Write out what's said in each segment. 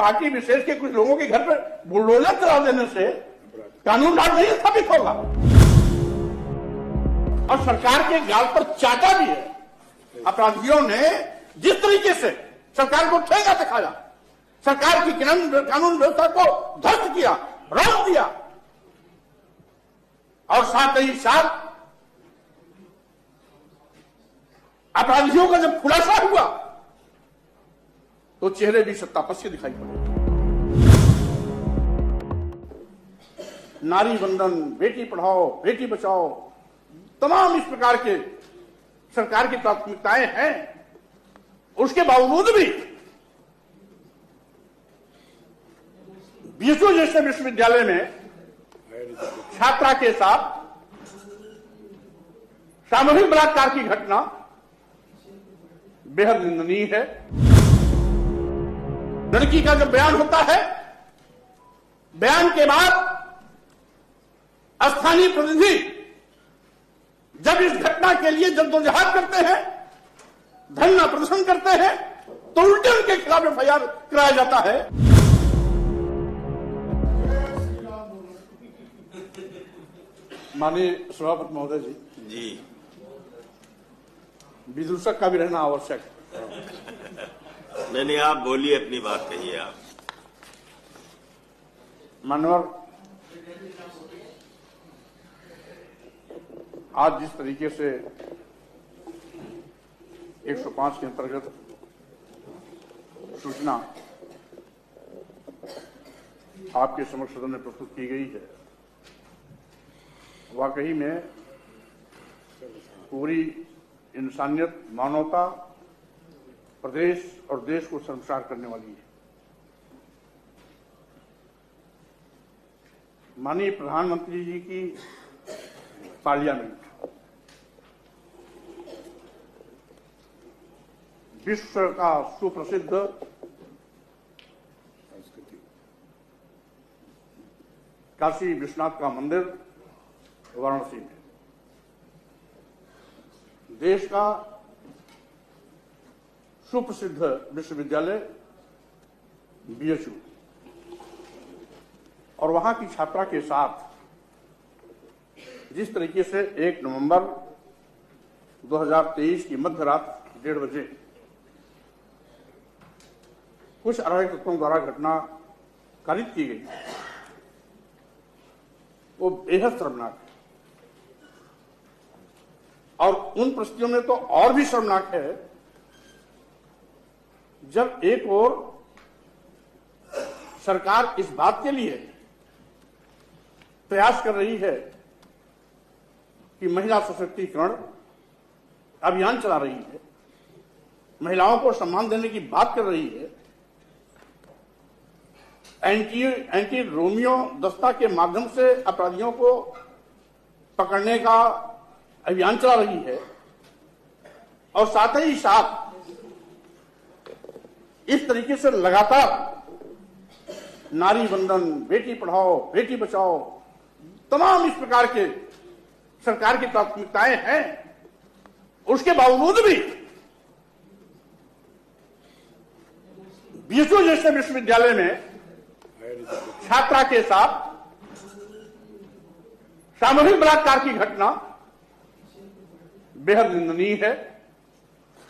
Party विशेष के कुछ लोगों के घर पर बुलडोजर चला देने से कानून राज नहीं स्थापित होगा। और सरकार के गाल पर चाटा भी है। अपराधियों ने जिस तरीके से सरकार को ठेंगा दिखाया, सरकार की कानून व्यवस्था को ध्वस्त किया, रौंद दिया, और साथ ही साथ अपराधियों का जब खुलासा हुआ तो चेहरे भी सत्तापस्य दिखाई पड़े। नारी वंदन, बेटी पढ़ाओ, बेटी बचाओ, तमाम इस प्रकार के सरकार की प्राथमिकताएं हैं। उसके बावजूद भी बीएचयू जैसे विश्वविद्यालय में छात्रा के साथ सामूहिक बलात्कार की घटना बेहद निंदनीय है। लड़की का जब बयान होता है, बयान के बाद स्थानीय प्रतिनिधि जब इस घटना के लिए जद्दोजहद करते हैं, धरना प्रदर्शन करते हैं, तो उल्टे उनके खिलाफ एफआईआर कराया जाता है। माननीय सभापति महोदय जी, विदूषक का भी रहना आवश्यक है। नहीं, आप बोलिए, अपनी बात कहिए आप। मानवर, आज जिस तरीके से 105 के अंतर्गत सूचना आपके समक्ष सदन में प्रस्तुत की गई है, वाकई में पूरी इंसानियत, मानवता, प्रदेश और देश को शर्मसार करने वाली है। माननीय प्रधानमंत्री जी की पार्लियामेंट विश्व का सुप्रसिद्ध काशी विश्वनाथ का मंदिर वाराणसी में, देश का सुप्रसिद्ध विश्वविद्यालय बीएचयू, और वहां की छात्रा के साथ जिस तरीके से 1 नवंबर 2023 की मध्य रात 1:30 बजे कुछ अराजक तत्वों द्वारा घटना कारित की गई, वो बेहद शर्मनाक है। और उन परिस्थितियों में तो और भी शर्मनाक है जब एक ओर सरकार इस बात के लिए प्रयास कर रही है कि महिला सशक्तिकरण अभियान चला रही है, महिलाओं को सम्मान देने की बात कर रही है, एंटी रोमियो दस्ता के माध्यम से अपराधियों को पकड़ने का अभियान चला रही है, और साथ ही साथ इस तरीके से लगातार नारी वंदन, बेटी पढ़ाओ, बेटी बचाओ, तमाम इस प्रकार के सरकार की प्राथमिकताएं हैं। उसके बावजूद भी बीएचयू जैसे विश्वविद्यालय में छात्रा के साथ सामूहिक बलात्कार की घटना बेहद निंदनीय है।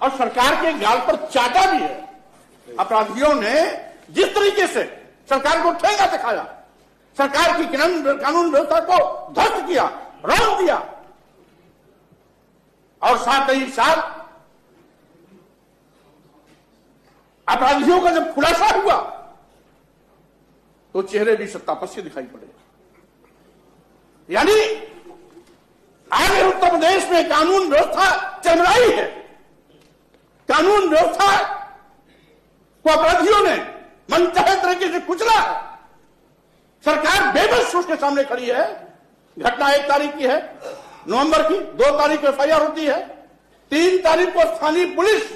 और सरकार के गाल पर चाटा भी है। अपराधियों ने जिस तरीके से सरकार को ठेंगा दिखाया, सरकार की कानून व्यवस्था को ध्वस्त किया, रौंद दिया, और साथ ही साथ अपराधियों का जब खुलासा हुआ तो चेहरे भी सत्तापस्य दिखाई पड़े। यानी आज उत्तर प्रदेश में कानून व्यवस्था चल रही है, कानून व्यवस्था को अपराधियों ने मनचाहे तरीके से कुचला है। सरकार बेबस उसके सामने खड़ी है। घटना 1 तारीख की है, नवंबर की, 2 तारीख को एफआईआर होती है, 3 तारीख को स्थानीय पुलिस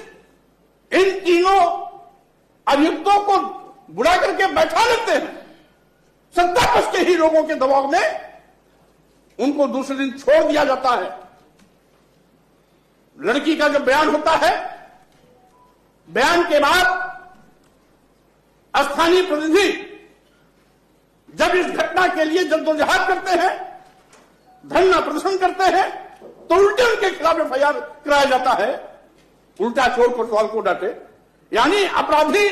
इन तीनों अभियुक्तों को बुला करके बैठा लेते हैं। सत्तापक्ष के ही लोगों के दबाव में उनको दूसरे दिन छोड़ दिया जाता है। लड़की का जब बयान होता है, बयान के बाद स्थानीय प्रतिनिधि जब इस घटना के लिए जद्दोजहद करते हैं, धरना प्रदर्शन करते हैं, तो उल्टे उनके खिलाफ एफआईआर कराया जाता है। उल्टा चोर कोतवाल को डांटे, यानी अपराधी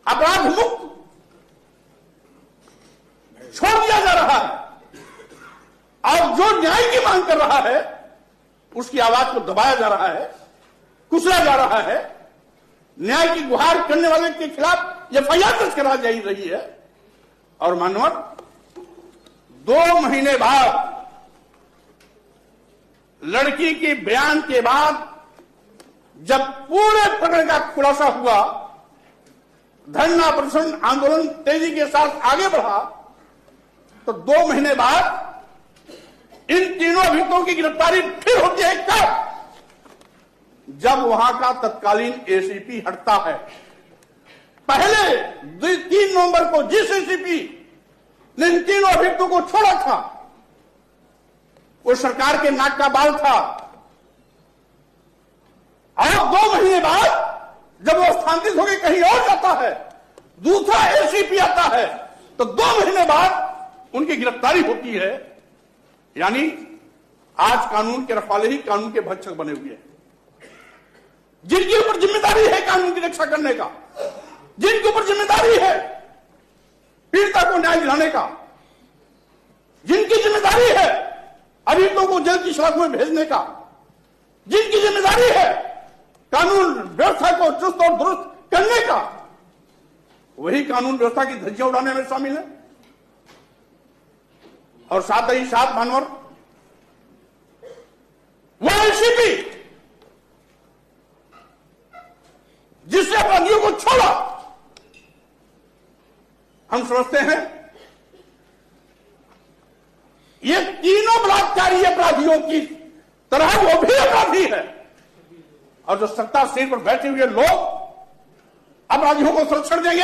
अपराध मुक्त छोड़ दिया जा रहा है और जो न्याय की मांग कर रहा है उसकी आवाज को दबाया जा रहा है, कुचला जा रहा है। न्याय की गुहार करने वाले के खिलाफ एफआईआर दर्ज करा जा रही है। और मानवर 2 महीने बाद लड़की के बयान के बाद जब पूरे प्रकरण का खुलासा हुआ, धरना प्रदर्शन आंदोलन तेजी के साथ आगे बढ़ा, तो 2 महीने बाद इन तीनों अभियुक्तों की गिरफ्तारी फिर होती है। कब? जब वहां का तत्कालीन एसीपी हटता है। पहले 3 नवंबर को जिस एसीपी ने इन तीनों अभियुक्तों को छोड़ा था वो सरकार के नाक का बाल था, और 2 महीने बाद जब वो स्थानांतरित होकर कहीं और जाता है, दूसरा एसीपी आता है, तो 2 महीने बाद उनकी गिरफ्तारी होती है। यानी आज कानून के रखवाले ही कानून के भक्षक बने हुए हैं। जिनके ऊपर जिम्मेदारी है कानून की रक्षा करने का, जिनके ऊपर जिम्मेदारी है पीड़िता को न्याय दिलाने का, जिनकी जिम्मेदारी है अभियुक्तों को जेल की सलाख में भेजने का, जिनकी जिम्मेदारी है कानून व्यवस्था को चुस्त और दुरुस्त करने का, वही कानून व्यवस्था की धज्जियां उड़ाने में शामिल है। और साथ ही साथ मानवर वो एसीपी जिससे अपराधियों को छोड़ा, हम समझते हैं ये तीनों बलात्कारी अपराधियों की तरह वो भी अपराधी है। और जो सत्ता सीट पर बैठे हुए लोग अपराधियों को संरक्षण देंगे,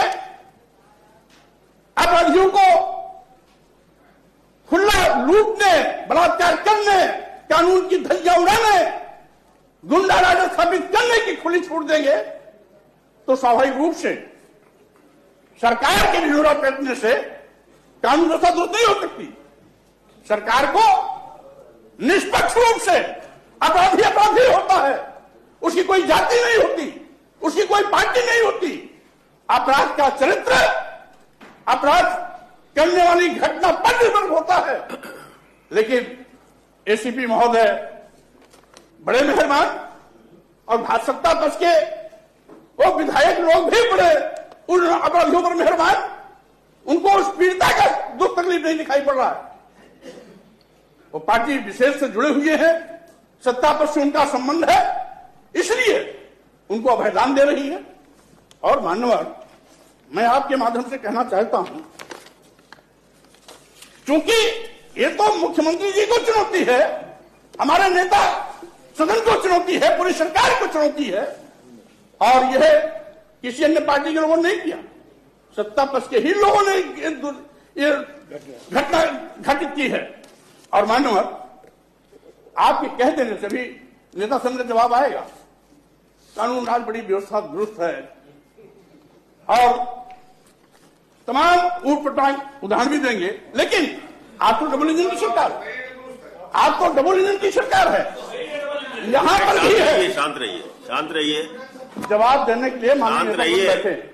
अपराधियों को खुला लूटने, बलात्कार करने, कानून की धज्जियां उड़ाने, गुंडा राज स्थापित करने की खुली छूट देंगे, तो स्वाभाविक रूप से सरकार के ढिंढोरा पीटने से कानून व्यवस्था दुरुस्त नहीं हो सकती। सरकार को निष्पक्ष रूप से अपराधी अपराधी होता है, उसकी कोई जाति नहीं होती, उसकी कोई पार्टी नहीं होती। अपराध का चरित्र अपराध करने वाली घटना पर निर्भर होता है। लेकिन एसीपी महोदय बड़े मेहरबान और सत्ता पक्ष के वो विधायक लोग भी बड़े उन अपराधियों पर मेहरबान, उनको उस पीड़िता का दुख तकलीफ नहीं दिखाई पड़ रहा है। वो पार्टी विशेष से जुड़े हुए हैं, सत्ता पक्ष से उनका संबंध है, इसलिए उनको अभयदान दे रही है। और मान्यवर, मैं आपके माध्यम से कहना चाहता हूं, क्योंकि ये तो मुख्यमंत्री जी को चुनौती है, हमारे नेता सदन को चुनौती है, पूरी सरकार को चुनौती है, और यह किसी अन्य पार्टी के लोगों ने नहीं किया, सत्ता पक्ष के ही लोगों ने ये घटना घटित की है। और मान्यवर, आपके कह देने से भी नेता संघ का जवाब आएगा। कानून राज बड़ी व्यवस्था दुरुस्त है, और तमाम ऊट पटांग उदाहरण भी देंगे। लेकिन आप तो डबल इंजन की सरकार, आप तो डबल इंजन की सरकार है, यहां पर भी है। शांत रहिए, शांत रहिए, जवाब देने के लिए माननीय बैठे।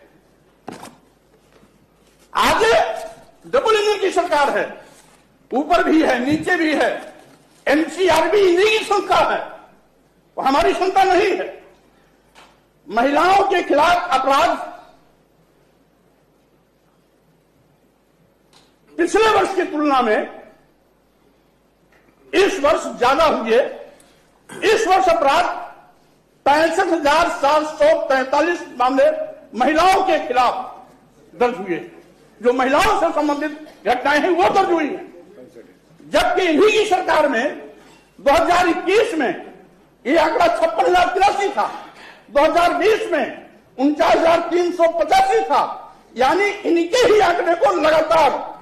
आगे डबल इंजन की सरकार है, ऊपर भी है, नीचे भी है। एनसीआर भी इन्हीं की संस्था है, वो हमारी संस्था नहीं है। महिलाओं के खिलाफ अपराध पिछले वर्ष की तुलना में इस वर्ष ज्यादा हुए। इस वर्ष अपराध 65,743 मामले महिलाओं के खिलाफ दर्ज हुए, जो महिलाओं से संबंधित घटनाएं हैं वो दर्ज हुई हैं। जबकि इन्हीं की सरकार में 2021 में ये आंकड़ा 56,083 था, 2020 में 49,385 था। यानी इनके ही आंकड़े को लगातार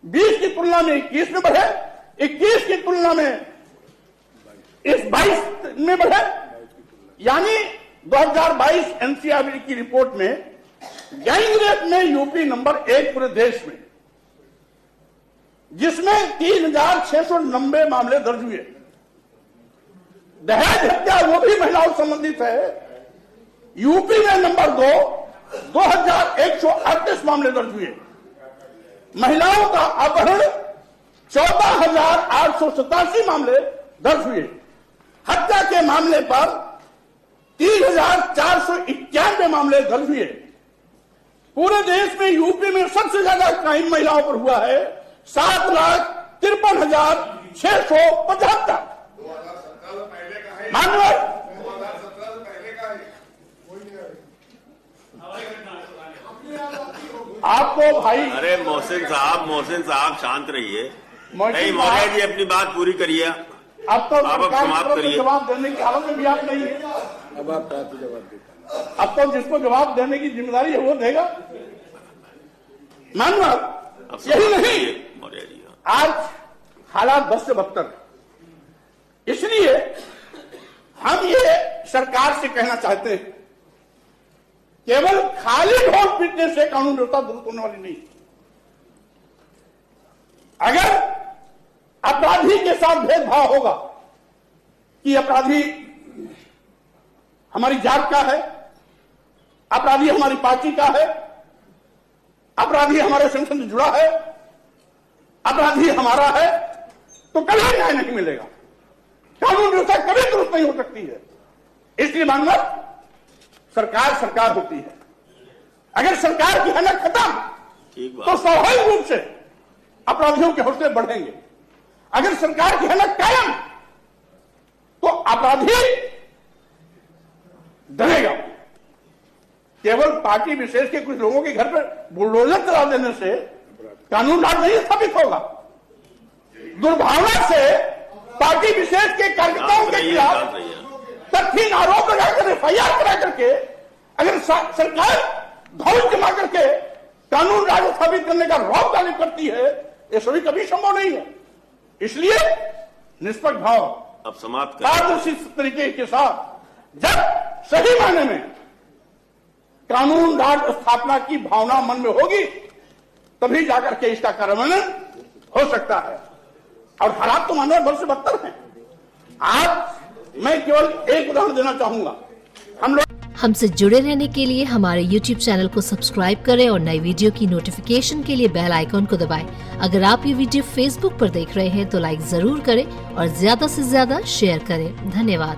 20 की तुलना में 21 में बढ़े, 21 की तुलना में इस 22 में बढ़े। यानी 2022 एनसीआर की रिपोर्ट में गैंग रेप में यूपी नंबर 1 पूरे देश में, जिसमें 3690 मामले दर्ज हुए। दहेज हत्या वो भी महिलाओं संबंधित है, यूपी में नंबर 2, 2138 मामले दर्ज हुए। महिलाओं का अपहरण 14,887 मामले दर्ज हुए। हत्या के मामले पर 3,491 मामले दर्ज हुए। पूरे देश में यूपी में सबसे ज्यादा क्राइम महिलाओं पर हुआ है, 7,53,675। मानवर आपको भाई, अरे मोहसिन साहब शांत रहिए। मोहसिन नहीं, मौर्य जी अपनी बात पूरी करिए। अब तो आप समाप्त करिए। जवाब देने की हालत में भी आप नहीं है। अब आप जवाब देते। अब तो जिसको जवाब देने की जिम्मेदारी है वो देगा। मानवर यही नहीं, मौर्य जी आज हालात बद से बदतर। इसलिए हम ये सरकार से कहना चाहते हैं, केवल खाली ढोल पीटने से कानून व्यवस्था दुरुस्त होने वाली नहीं। अगर अपराधी के साथ भेदभाव होगा कि अपराधी हमारी जात का है, अपराधी हमारी पार्टी का है, अपराधी हमारे संगठन से जुड़ा है, अपराधी हमारा है, तो कभी न्याय नहीं मिलेगा, कानून व्यवस्था कभी दुरुस्त नहीं हो सकती है। इसलिए मानव सरकार होती है। अगर सरकार की हनक खत्म तो स्वाभाविक रूप से अपराधियों के हौसले बढ़ेंगे। अगर सरकार की हनक कायम तो अपराधी डरेगा। केवल पार्टी विशेष के कुछ लोगों के घर पर बुलडोजर चला देने से कानून राज नहीं स्थापित होगा। दुर्भावना से पार्टी विशेष के कार्यकर्ताओं के खिलाफ तथ्यहीन आरोप लगाकर एफआईआर करा करके अगर सरकार धौल जमा करके कानून राज स्थापित करने का रौब तालीब करती है, ये सभी कभी संभव नहीं है। इसलिए निष्पक्ष भाव, अब समाप्त पारदर्शी तरीके के साथ जब सही मायने में कानून राज स्थापना की भावना मन में होगी, तभी जाकर के इसका कार्यान्वयन हो सकता है। और हालात तो मानव बल से बदतर हैं। आज मैं केवल एक उदाहरण देना चाहूंगा। हम लोग हमसे जुड़े रहने के लिए हमारे YouTube चैनल को सब्सक्राइब करें और नई वीडियो की नोटिफिकेशन के लिए बेल आइकॉन को दबाएं। अगर आप ये वीडियो Facebook पर देख रहे हैं तो लाइक जरूर करें और ज्यादा से ज्यादा शेयर करें। धन्यवाद।